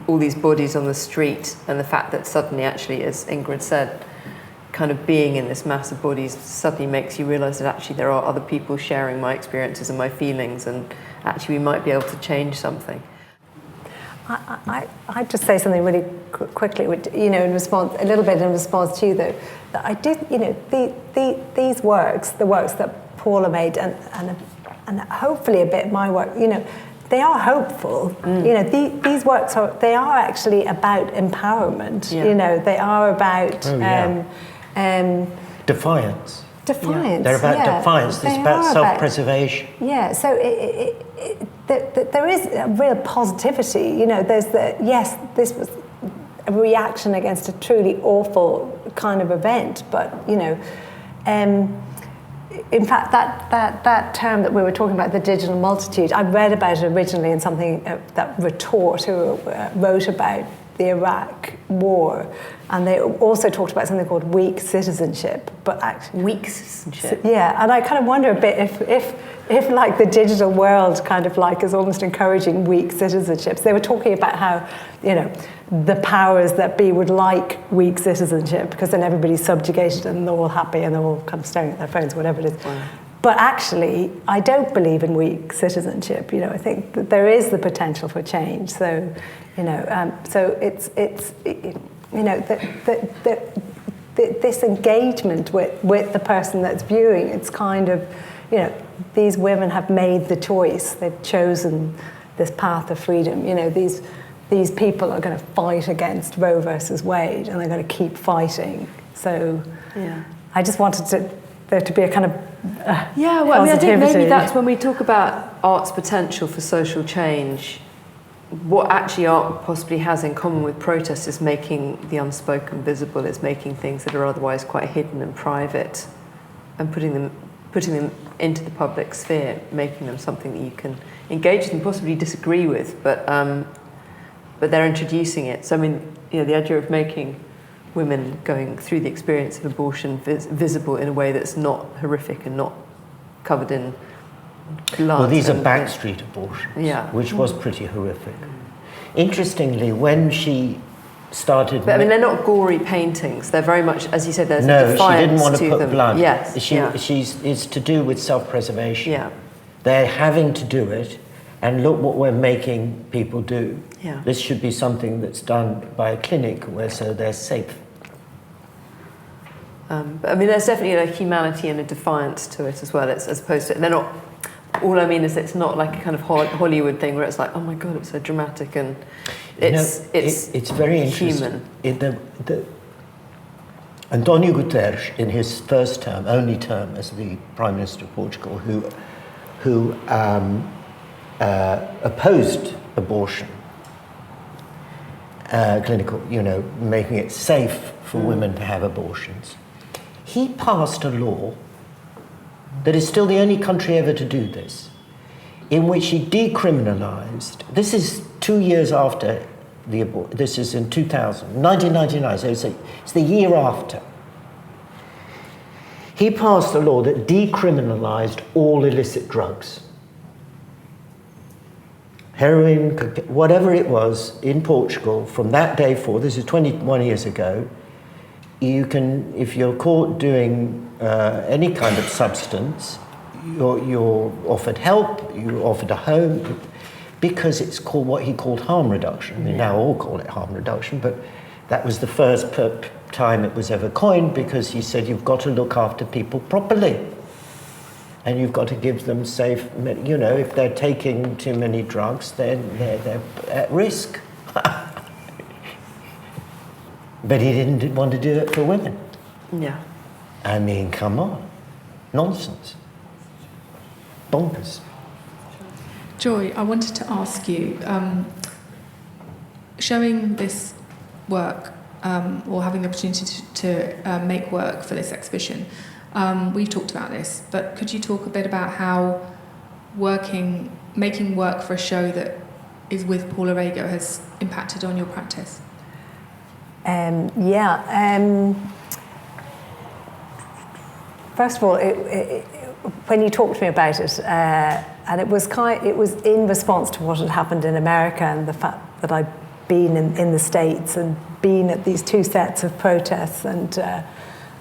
[SPEAKER 1] all these bodies on the street, and the fact that suddenly, actually, as Ingrid said, kind of being in this mass of bodies suddenly makes you realise that actually there are other people sharing my experiences and my feelings, and actually we might be able to change something.
[SPEAKER 2] I'd just say something really quickly, you know, in response to you, though, that I did, you know, these works, the works that Paula made, and hopefully a bit of my work, you know, they are hopeful. You know, these works are actually about empowerment. Yeah. You know, they are about
[SPEAKER 3] defiance.
[SPEAKER 2] Defiance.
[SPEAKER 3] They're about defiance. It's about self-preservation.
[SPEAKER 2] Yeah. So there is a real positivity. You know, there's this was a reaction against a truly awful kind of event, but you know. In fact, that term that we were talking about, the digital multitude, I read about it originally in something that Retort, who wrote about the Iraq war. And they also talked about something called weak citizenship, but actually...
[SPEAKER 1] Weak citizenship.
[SPEAKER 2] Yeah, and I kind of wonder a bit if like the digital world kind of like is almost encouraging weak citizenships. They were talking about how, you know, the powers that be would like weak citizenship because then everybody's subjugated and they're all happy and they're all kind of staring at their phones, whatever it is.
[SPEAKER 1] Wow.
[SPEAKER 2] But actually, I don't believe in weak citizenship. You know, I think that there is the potential for change. So, you know, so it's you know, this engagement with the person that's viewing, it's kind of, you know, these women have made the choice. They've chosen this path of freedom. You know, these people are going to fight against Roe versus Wade, and they're going to keep fighting. So,
[SPEAKER 1] yeah.
[SPEAKER 2] I just wanted there to be a kind of
[SPEAKER 1] yeah. Well, I mean, I think maybe
[SPEAKER 2] positivity.
[SPEAKER 1] that's when we talk about art's potential for social change. What actually art possibly has in common with protest is making the unspoken visible. It's making things that are otherwise quite hidden and private, and putting them into the public sphere, making them something that you can engage with and possibly disagree with, but they're introducing it. So I mean, you know, the idea of making women going through the experience of abortion visible in a way that's not horrific and not covered in blood.
[SPEAKER 3] Well, these are backstreet abortions,
[SPEAKER 1] yeah.
[SPEAKER 3] which was pretty horrific. Interestingly, when she started...
[SPEAKER 1] But I mean, they're not gory paintings. They're very much, as you said, there's a
[SPEAKER 3] No,
[SPEAKER 1] defiance
[SPEAKER 3] she didn't want to put
[SPEAKER 1] them.
[SPEAKER 3] blood.
[SPEAKER 1] Yes,
[SPEAKER 3] It's to do with self-preservation.
[SPEAKER 1] Yeah.
[SPEAKER 3] They're having to do it, and look what we're making people do.
[SPEAKER 1] Yeah.
[SPEAKER 3] This should be something that's done by a clinic so they're safe.
[SPEAKER 1] But I mean, there's definitely a humanity and a defiance to it as well. It's as opposed to, they're not. All I mean is, it's not like a kind of Hollywood thing where it's like, oh my god, it's so dramatic, and it's
[SPEAKER 3] very interesting.
[SPEAKER 1] human.
[SPEAKER 3] António Guterres, in his first term, only term as the Prime Minister of Portugal, who opposed abortion, clinical, you know, making it safe for women to have abortions. He passed a law that is still the only country ever to do this, in which he decriminalized. This is 2 years after the abortion. This is in 1999, so it's the year after. He passed a law that decriminalized all illicit drugs. Heroin, whatever it was, in Portugal, from that day forward, this is 21 years ago, you can, if you're caught doing any kind of substance, you're offered help, you're offered a home, because it's called what he called harm reduction. They now all call it harm reduction, but that was the first time it was ever coined, because he said you've got to look after people properly. And you've got to give them safe, you know, if they're taking too many drugs, then they're at risk. But he didn't want to do it for women.
[SPEAKER 1] Yeah.
[SPEAKER 3] I mean, come on. Nonsense. Bonkers.
[SPEAKER 5] Joy, I wanted to ask you, showing this work, or having the opportunity to make work for this exhibition, we've talked about this, but could you talk a bit about how making work for a show that is with Paula Rego has impacted on your practice?
[SPEAKER 2] First of all, when you talked to me about it, and it was in response to what had happened in America and the fact that I'd been in the States and been at these two sets of protests, and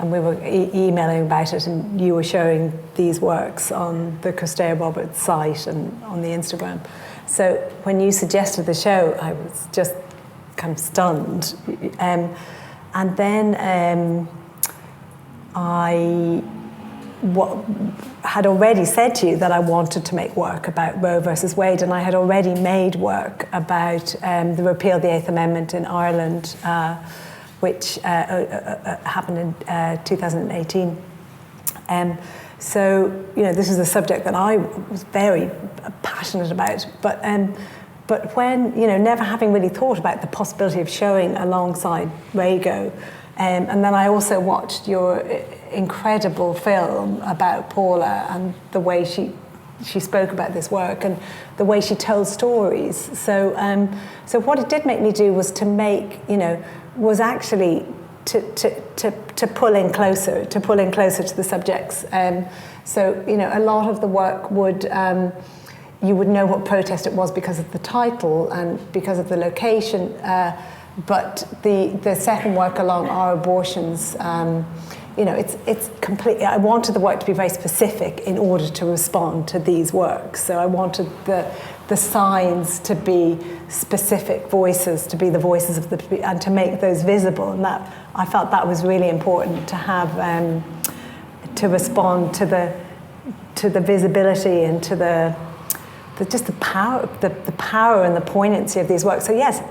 [SPEAKER 2] we were emailing about it, and you were showing these works on the Costea Roberts site and on the Instagram. So when you suggested the show, I was just kind of stunned. And then I had already said to you that I wanted to make work about Roe versus Wade, and I had already made work about the repeal of the Eighth Amendment in Ireland, which happened in 2018. So, you know, this is a subject that I was very passionate about, but when, you know, never having really thought about the possibility of showing alongside Rego, and then I also watched your incredible film about Paula and the way she she spoke about this work and the way she told stories. So what it did make me do was to make, was actually to pull in closer to the subjects. So a lot of the work would, you would know what protest it was because of the title and because of the location, but the second work along Our Abortions, it's completely, I wanted the work to be very specific in order to respond to these works. So I wanted the signs to be specific voices, to be the voices of the people, and to make those visible. And that, I felt that was really important to have, to respond to the visibility and to the power and the poignancy of these works. So yes,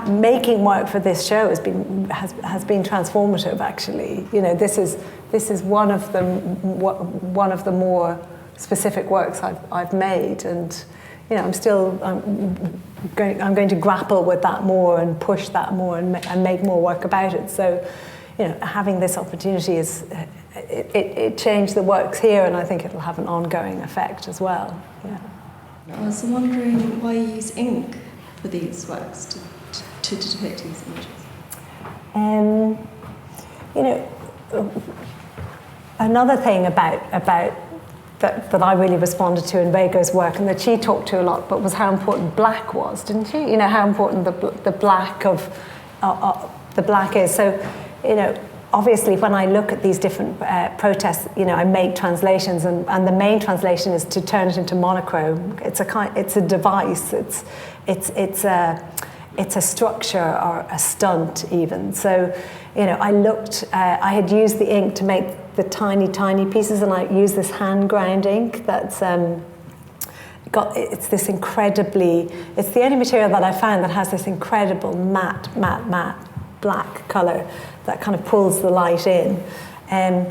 [SPEAKER 2] making work for this show has been transformative. Actually, this is one of the more specific works I've made, and I'm going to grapple with that more and push that more and make more work about it. So, having this opportunity it changed the works here, and I think it'll have an ongoing effect as well. Yeah.
[SPEAKER 6] I was wondering why you use ink for these works to depict these images.
[SPEAKER 2] Another thing about that I really responded to in Rego's work, and that she talked to a lot, but was how important black was, didn't she? How important the black of the black is. So, obviously, when I look at these different protests, I make translations, and the main translation is to turn it into monochrome. It's a device. It's a structure or a stunt even. So, I had used the ink to make the tiny pieces, and I used this hand ground ink that's it's this incredibly, it's the only material that I found that has this incredible matte black colour that kind of pulls the light in. In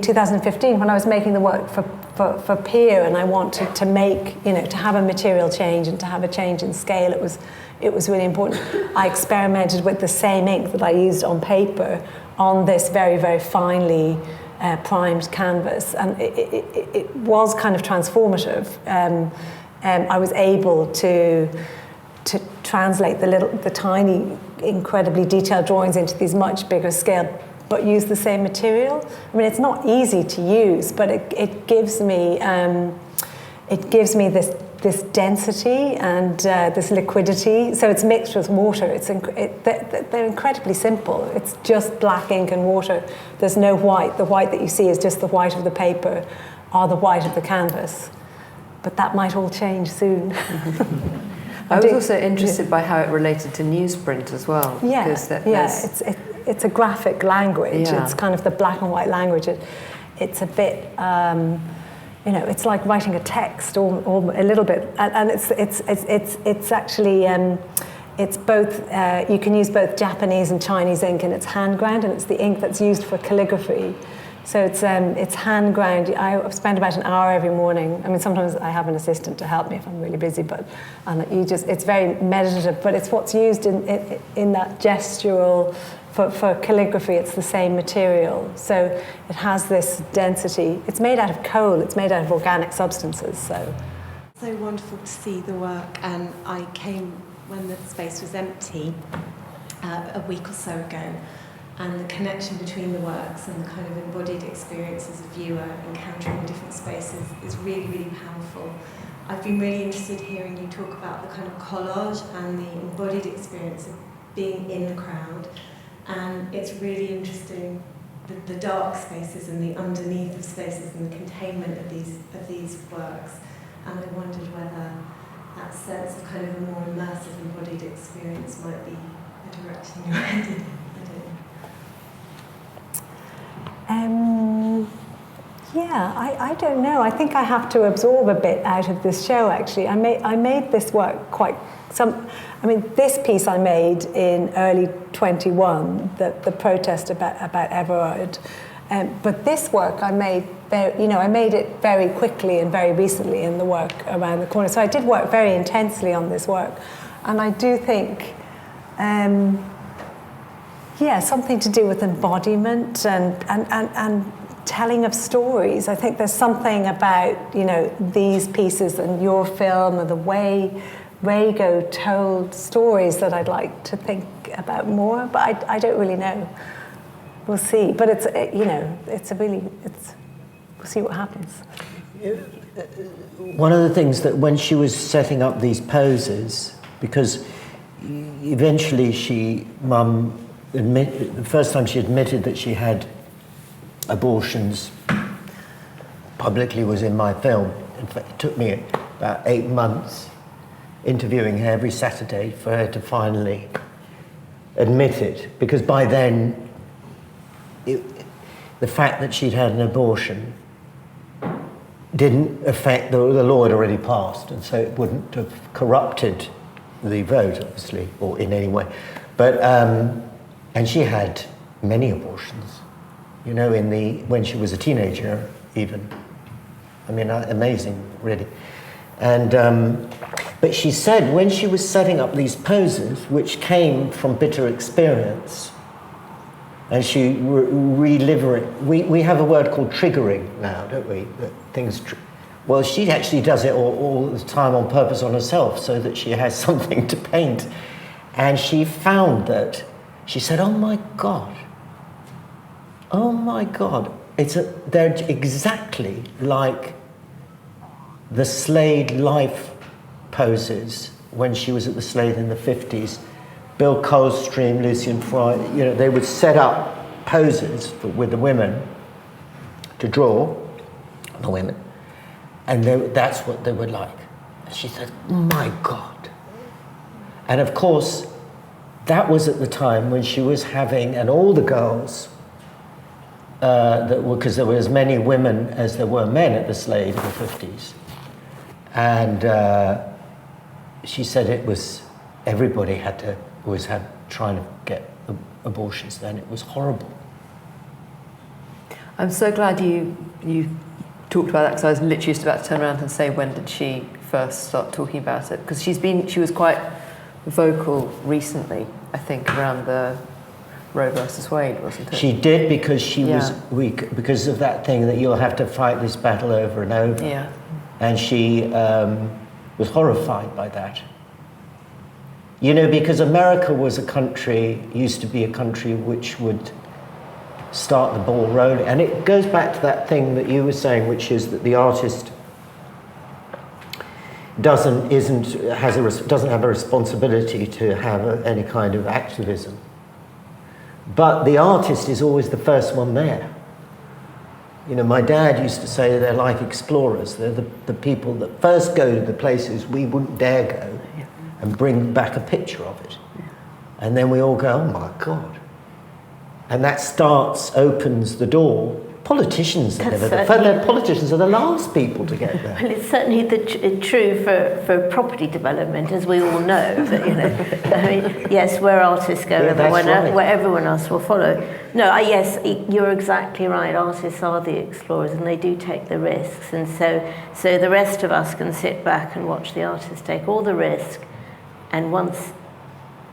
[SPEAKER 2] 2015, when I was making the work for Peer, and I wanted to make, to have a material change and to have a change in scale, it was really important. I experimented with the same ink that I used on paper on this very, very finely primed canvas, and it was kind of transformative. I was able to translate the tiny, incredibly detailed drawings into these much bigger scale, but use the same material. I mean, it's not easy to use, but it gives me this density and this liquidity. So it's mixed with water. They're incredibly simple. It's just black ink and water. There's no white. The white that you see is just the white of the paper or the white of the canvas. But that might all change soon.
[SPEAKER 1] I was also interested by how it related to newsprint as well.
[SPEAKER 2] Yeah, it's a graphic language.
[SPEAKER 1] Yeah.
[SPEAKER 2] It's kind of the black and white language. It's a bit, it's like writing a text, or a little bit. And it's actually, it's both. You can use both Japanese and Chinese ink, and it's hand ground, and it's the ink that's used for calligraphy. So it's hand ground. I spend about an hour every morning. I mean, sometimes I have an assistant to help me if I'm really busy, it's very meditative. But it's what's used in that gestural for calligraphy. It's the same material, so it has this density. It's made out of coal. It's made out of organic substances. So
[SPEAKER 6] wonderful to see the work, and I came when the space was empty a week or so ago. And the connection between the works and the kind of embodied experience as a viewer encountering different spaces is really, really powerful. I've been really interested hearing you talk about the kind of collage and the embodied experience of being in the crowd. And it's really interesting the dark spaces and the underneath of spaces and the containment of these works. And I wondered whether that sense of kind of a more immersive embodied experience might be the direction you're headed.
[SPEAKER 2] I don't know. I think I have to absorb a bit out of this show, actually. I made this work this piece I made in early 21, the protest about Everard. But this work I made it very quickly and very recently in the work around the corner. So I did work very intensely on this work. And I do think, something to do with embodiment and telling of stories. I think there's something about, you know, these pieces and your film and the way Rego told stories that I'd like to think about more, but I don't really know. We'll see. But it's, you know, we'll see what happens.
[SPEAKER 3] One of the things that when she was setting up these poses, because eventually Mum admitted, the first time she admitted that she had abortions publicly was in my film. In fact, it took me about 8 months interviewing her every Saturday for her to finally admit it, because by then the fact that she'd had an abortion didn't affect, the law had already passed, and so it wouldn't have corrupted the vote, obviously, or in any way. But and she had many abortions, you know, when she was a teenager, even. I mean, amazing, really. And but she said when she was setting up these poses, which came from bitter experience, and she reliving. We have a word called triggering now, don't we? That things. Well, she actually does it all the time on purpose on herself, so that she has something to paint. And she found that. She said, "Oh my God! They're exactly like the Slade life poses when she was at the Slade in the 50s. Bill Coldstream, Lucian Fry, you know, they would set up poses with the women to draw the women, and that's what they were like." And she said, "My God!" And of course, that was at the time when she was having, and all the girls. Because there were as many women as there were men at the Slade in the 50s. And she said it was, everybody trying to get abortions then. It was horrible.
[SPEAKER 1] I'm so glad you talked about that, because I was literally just about to turn around and say, when did she first start talking about it? Because she was quite vocal recently, I think, around the Roe versus Wade, wasn't it?
[SPEAKER 3] She did, because she was weak, because of that thing that you'll have to fight this battle over and over.
[SPEAKER 1] Yeah.
[SPEAKER 3] And she was horrified by that. You know, because America used to be a country which would start the ball rolling. And it goes back to that thing that you were saying, which is that the artist doesn't have a responsibility to have any kind of activism. But the artist is always the first one there. You know, my dad used to say they're like explorers. They're the people that first go to the places we wouldn't dare go and bring back a picture of it. And then we all go, "Oh my God." And that opens the door. Politicians are politicians are the last people to get there.
[SPEAKER 4] Well, it's certainly true for property development, as we all know. That, you know, I mean, yes, where artists go, where everyone else will follow. No, yes, you're exactly right. Artists are the explorers, and they do take the risks. And so the rest of us can sit back and watch the artists take all the risk, and once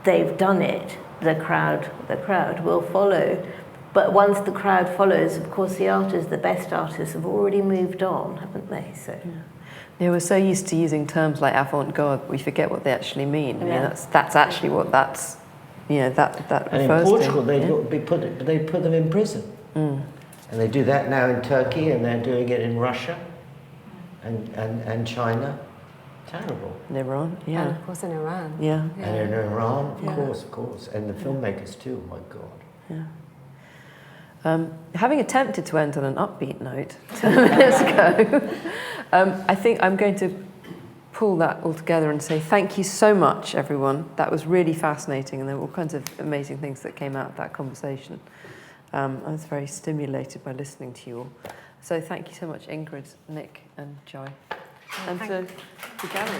[SPEAKER 4] they've done it, the crowd will follow. But once the crowd follows, of course, the best artists have already moved on, haven't they? So,
[SPEAKER 1] yeah, we're so used to using terms like avant-garde, we forget what they actually mean. Yeah. I mean, that's actually what that
[SPEAKER 3] and in Portugal, they put them in prison. And they do that now in Turkey, and they're doing it in Russia and China. Terrible.
[SPEAKER 1] In Iran, yeah.
[SPEAKER 7] And of course in Iran.
[SPEAKER 1] Yeah.
[SPEAKER 3] And in Iran, of course. And the filmmakers too, oh my God.
[SPEAKER 1] Yeah. Having attempted to end on an upbeat note 10 minutes ago, I think I'm going to pull that all together and say thank you so much, everyone. That was really fascinating, and there were all kinds of amazing things that came out of that conversation. I was very stimulated by listening to you all. So thank you so much, Ingrid, Nick, and Joy, and to the gallery.